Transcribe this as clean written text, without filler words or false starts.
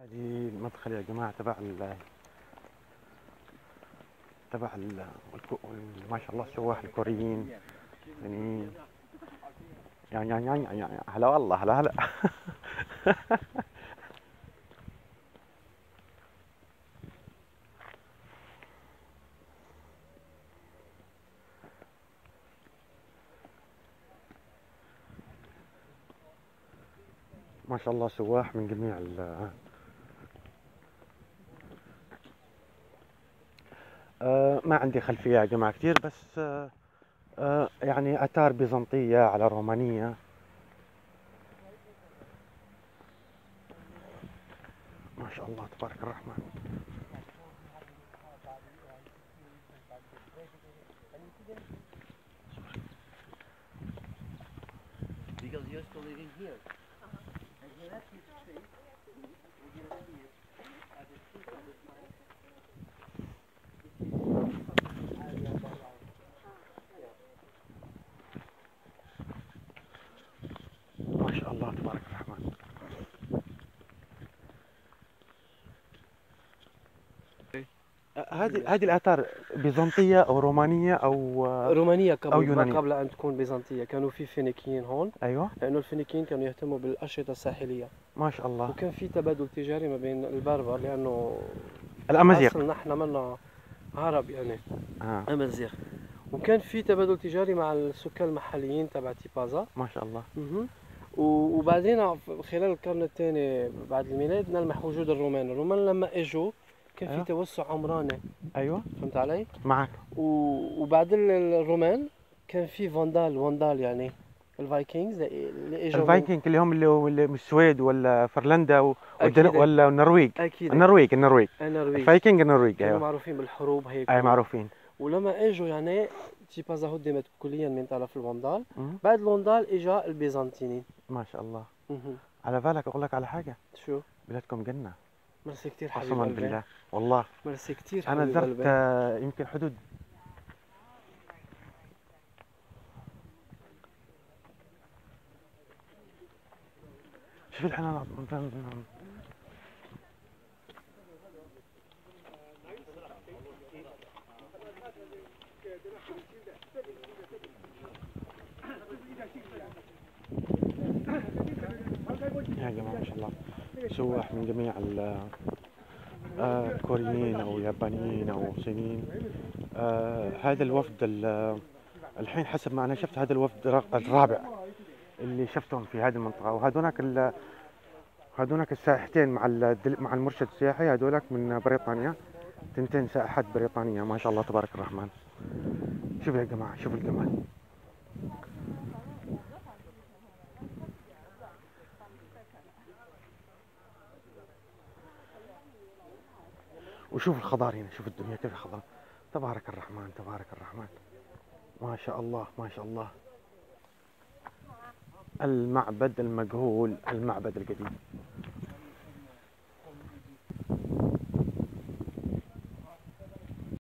هذه المدخل يا جماعة ما شاء الله السواح الكوريين. يعني يعني هلا والله هلا ما شاء الله سواح من جميع ما عندي خلفية يا جماعة كتير، بس يعني آثار بيزنطية على رومانية. ما شاء الله تبارك الرحمن. Because you're still living here. ما شاء الله تبارك الرحمن. هذه الآثار بيزنطية أو رومانية أو رومانية أو قبل يونانية؟ قبل أن تكون بيزنطية. كانوا في فينيكيين هون، أيوة لأنه الفينيكيين كانوا يهتموا بالأنشطة الساحلية، ما شاء الله. وكان في تبادل تجاري ما بين البربر، لأنه الأمازيغ. أصل نحن منا عرب يعني آه. أمازيغ، وكان في تبادل تجاري مع السكان المحليين تبع تيبازا. ما شاء الله. وبعدين خلال القرن الثاني بعد الميلاد نلمح وجود الرومان لما اجوا كان في أيوة. توسع عمراني. أيوة فهمت علي؟ معك. وبعد الرومان كان في فاندال يعني الفايكنجز اللي اجوا الفايكنج اللي هم اللي من السويد ولا فرنسا أكيد. ولا النرويج. اكيد النرويج النرويج النرويج كانوا ايوه. معروفين بالحروب هيك اي معروفين. ولما اجوا يعني تيبازا هدمت كليا من طرف الفاندال. مم. بعد الفاندال اجا البيزنطيين. ما شاء الله. مهم. على بالك اقول لك على حاجه، شو؟ بلادكم جنه ميرسي كثير حبيب قسما قلبي. بالله والله. ميرسي كثير انا حبيب زرت قلبي. يمكن حدود. شوف الحنان. يا جماعة ما شاء الله سواح من جميع كوريين أو يابانيين أو صينيين. هذا الوفد الحين حسب ما أنا شفت هذا الوفد الرابع اللي شفتهم في هذه المنطقة. وهذونك السائحتين مع المرشد السياحي هذولك من بريطانيا، تنتين سائحات بريطانية. ما شاء الله تبارك الرحمن. شوف يا جماعة شوف الجمال. وشوف الخضار هنا، شوف الدنيا كيف خضار. تبارك الرحمن تبارك الرحمن. ما شاء الله ما شاء الله. المعبد المجهول، المعبد القديم.